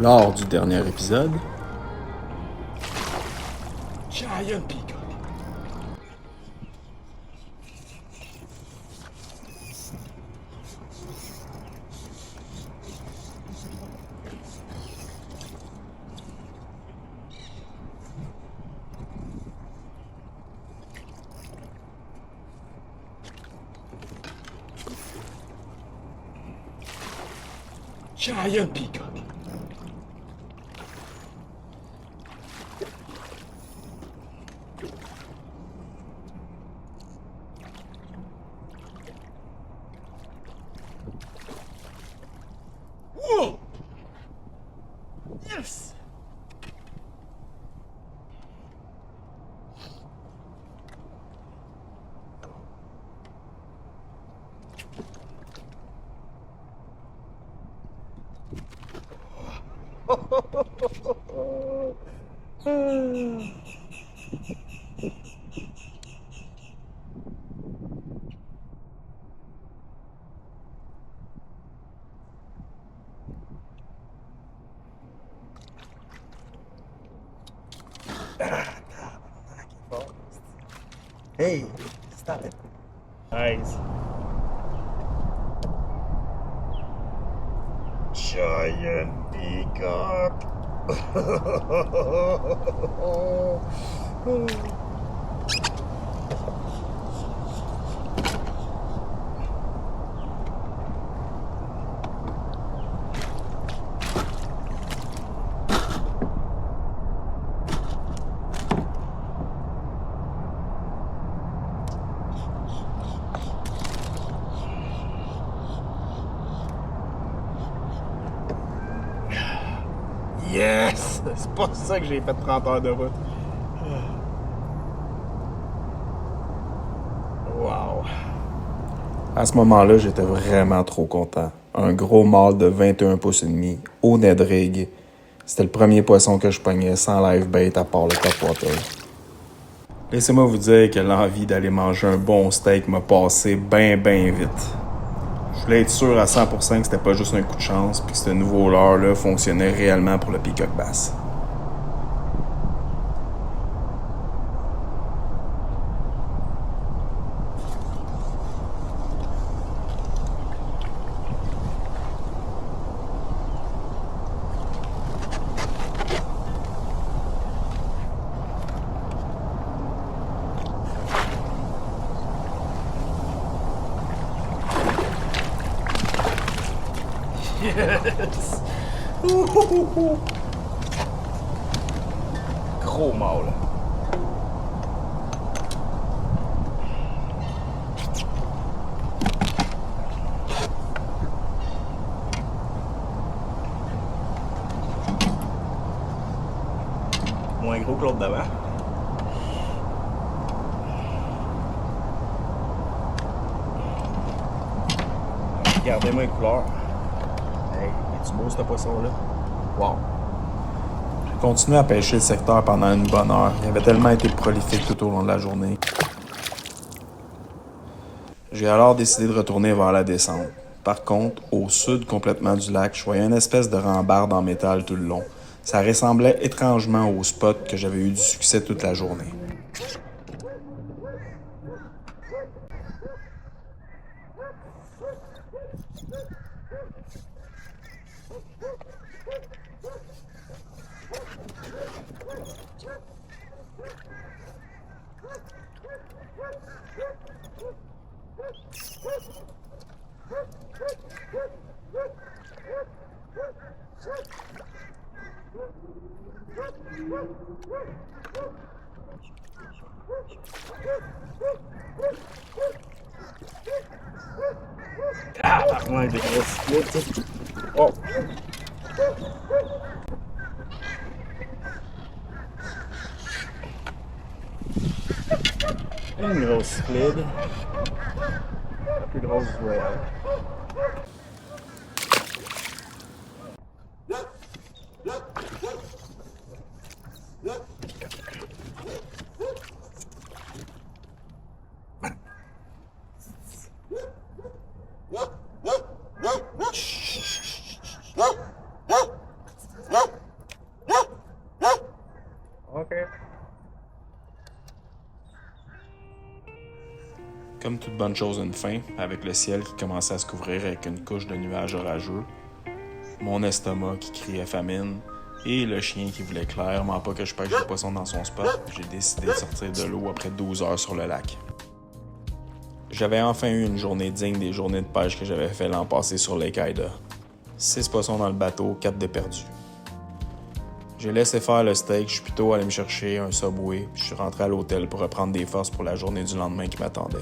Lors du dernier épisode, Giant Peacock. Giant Peacock. Whoa! Yes! Hey, stop it. Nice. Giant peacock. Yes! C'est pas ça que j'ai fait 30 heures de route. Wow. à ce moment-là, j'étais vraiment trop content. Un gros mâle de 21 pouces et demi, au Ned Rig. C'était le premier poisson que je pognais sans live bait à part le topwater. Laissez-moi vous dire que l'envie d'aller manger un bon steak m'a passé ben vite. Je voulais être sûr à 100% que c'était pas juste un coup de chance puis que ce nouveau leurre-là fonctionnait réellement pour le peacock bass. Yes! Gros mâle. Moins gros que l'autre d'avant. Regardez-moi les couleurs. Hey, est-tu beau ce poisson-là? Wow! J'ai continué à pêcher le secteur pendant une bonne heure. Il avait tellement été prolifique tout au long de la journée. J'ai alors décidé de retourner vers la descente. Par contre, au sud complètement du lac, je voyais une espèce de rambarde en métal tout le long. Ça ressemblait étrangement au spot que j'avais eu du succès toute la journée. Ah, ouais, des grosses flûtes. Oh! Une grosse squid. La plus grosse du royal. Toute bonne chose une fin, avec le ciel qui commençait à se couvrir avec une couche de nuages orageux, mon estomac qui criait famine, et le chien qui voulait clairement pas que je pêche du poisson dans son spot, j'ai décidé de sortir de l'eau après 12 heures sur le lac. J'avais enfin eu une journée digne des journées de pêche que j'avais fait l'an passé sur Lake Ida. 6 poissons dans le bateau, 4 de perdus. J'ai laissé faire le steak, je suis plutôt allé me chercher un Subway, puis je suis rentré à l'hôtel pour reprendre des forces pour la journée du lendemain qui m'attendait.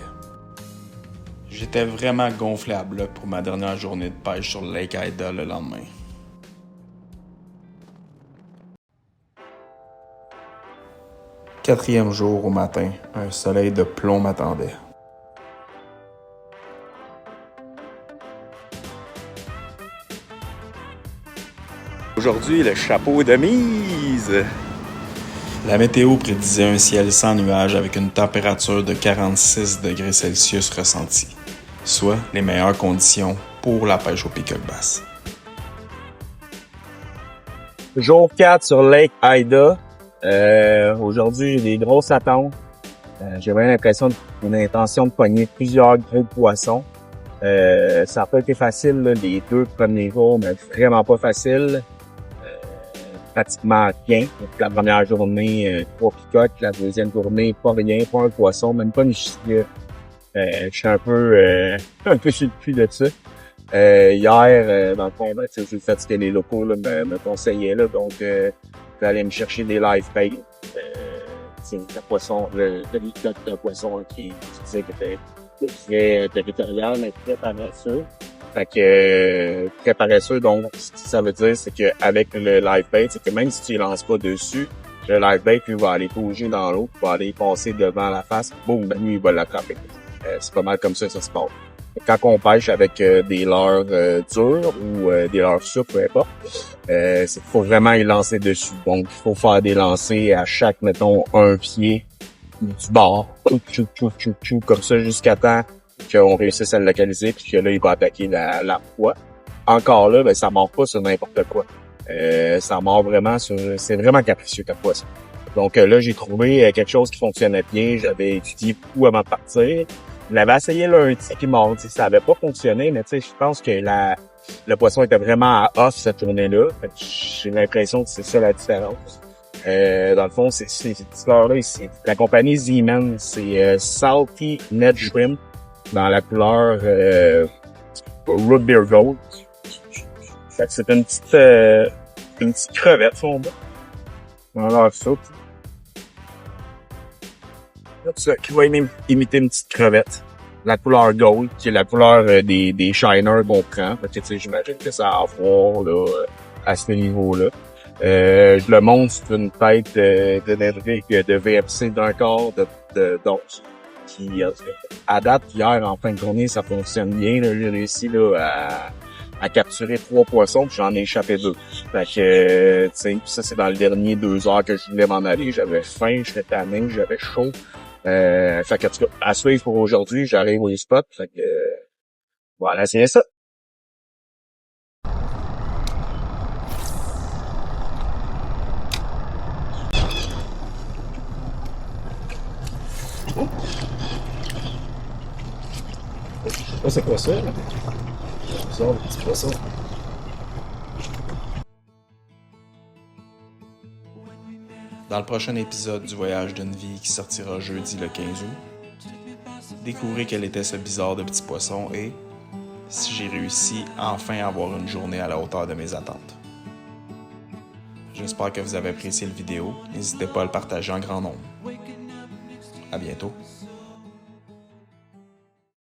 J'étais vraiment gonflé à bloc pour ma dernière journée de pêche sur Lake Ida le lendemain. Quatrième jour au matin, un soleil de plomb m'attendait. Aujourd'hui, le chapeau de mise. La météo prédisait un ciel sans nuages avec une température de 46 degrés Celsius ressentie, soit les meilleures conditions pour la pêche au peacock bass. Jour 4 sur Lake Ida. Aujourd'hui, j'ai des grosses attentes. J'ai vraiment l'impression d'une intention de pogner plusieurs gros poissons. Ça n'a pas été facile, là, les 2 premiers jours, mais vraiment pas facile. Pratiquement rien. Donc, la première journée, 3 picoques. La deuxième journée, pas rien, pas un poisson, même pas une chigre. Je suis un peu sur le cul de ça. Hier, dans le fond, j'ai fait ce que les locaux là, me conseillaient. Là, donc, je vais aller me chercher des live bait. C'est le poisson, le picoque d'un poisson là, qui disait que était très territorial, mais très paresseux. Fait que très paresseux, donc ce que ça veut dire, c'est qu'avec le live bait, c'est que même si tu ne lances pas dessus, le live bait lui va aller bouger dans l'eau, va aller passer devant la face, boum, ben lui il va l'attraper. C'est pas mal comme ça se passe. Quand on pêche avec des leurres durs ou des leurres souples, peu importe, il faut vraiment y lancer dessus. Donc il faut faire des lancers à chaque, mettons, un pied du bord, comme ça jusqu'à temps qu'on réussisse à le localiser, puis que là, il va attaquer la proie. Encore là, ben ça mord pas sur n'importe quoi. Ça mord vraiment sur... C'est vraiment capricieux comme poisson. Donc là, j'ai trouvé quelque chose qui fonctionnait bien. J'avais étudié beaucoup avant de partir. Je l'avais essayé lundi, puis mardi. Ça avait pas fonctionné, mais tu sais, je pense que le poisson était vraiment à off cette journée-là. J'ai l'impression que c'est ça la différence. Dans le fond, c'est cette histoire-là, c'est la compagnie Z-Man, c'est Salty Net Shrimp dans la couleur Root Beer Gold. Fait que c'est une petite crevette, son bas. On a l'air ça. Ça, qui va imiter une petite crevette. La couleur gold, qui est la couleur des shiners qu'on prend. Fait que, tu sais, j'imagine que ça va avoir, là, à ce niveau-là. Je le montre sur une tête de Nedrick de VFC d'un quart d'once. Qui, à date, hier, en fin de journée, ça fonctionne bien. Là, j'ai réussi là, à capturer 3 poissons, puis j'en ai échappé 2. Fait que, tu sais, ça, c'est dans les derniers 2 heures que je voulais m'en aller. J'avais faim, j'étais tanné, j'avais chaud. Fait que, en tout cas, à suivre pour aujourd'hui, j'arrive au spot. Fait que, voilà, c'est ça. Oh, c'est quoi ça, là? Ça, un petit poisson. Dans le prochain épisode du Voyage d'une vie qui sortira jeudi le 15 août, découvrez quel était ce bizarre de petit poisson et si j'ai réussi enfin à avoir une journée à la hauteur de mes attentes. J'espère que vous avez apprécié la vidéo. N'hésitez pas à le partager en grand nombre. À bientôt.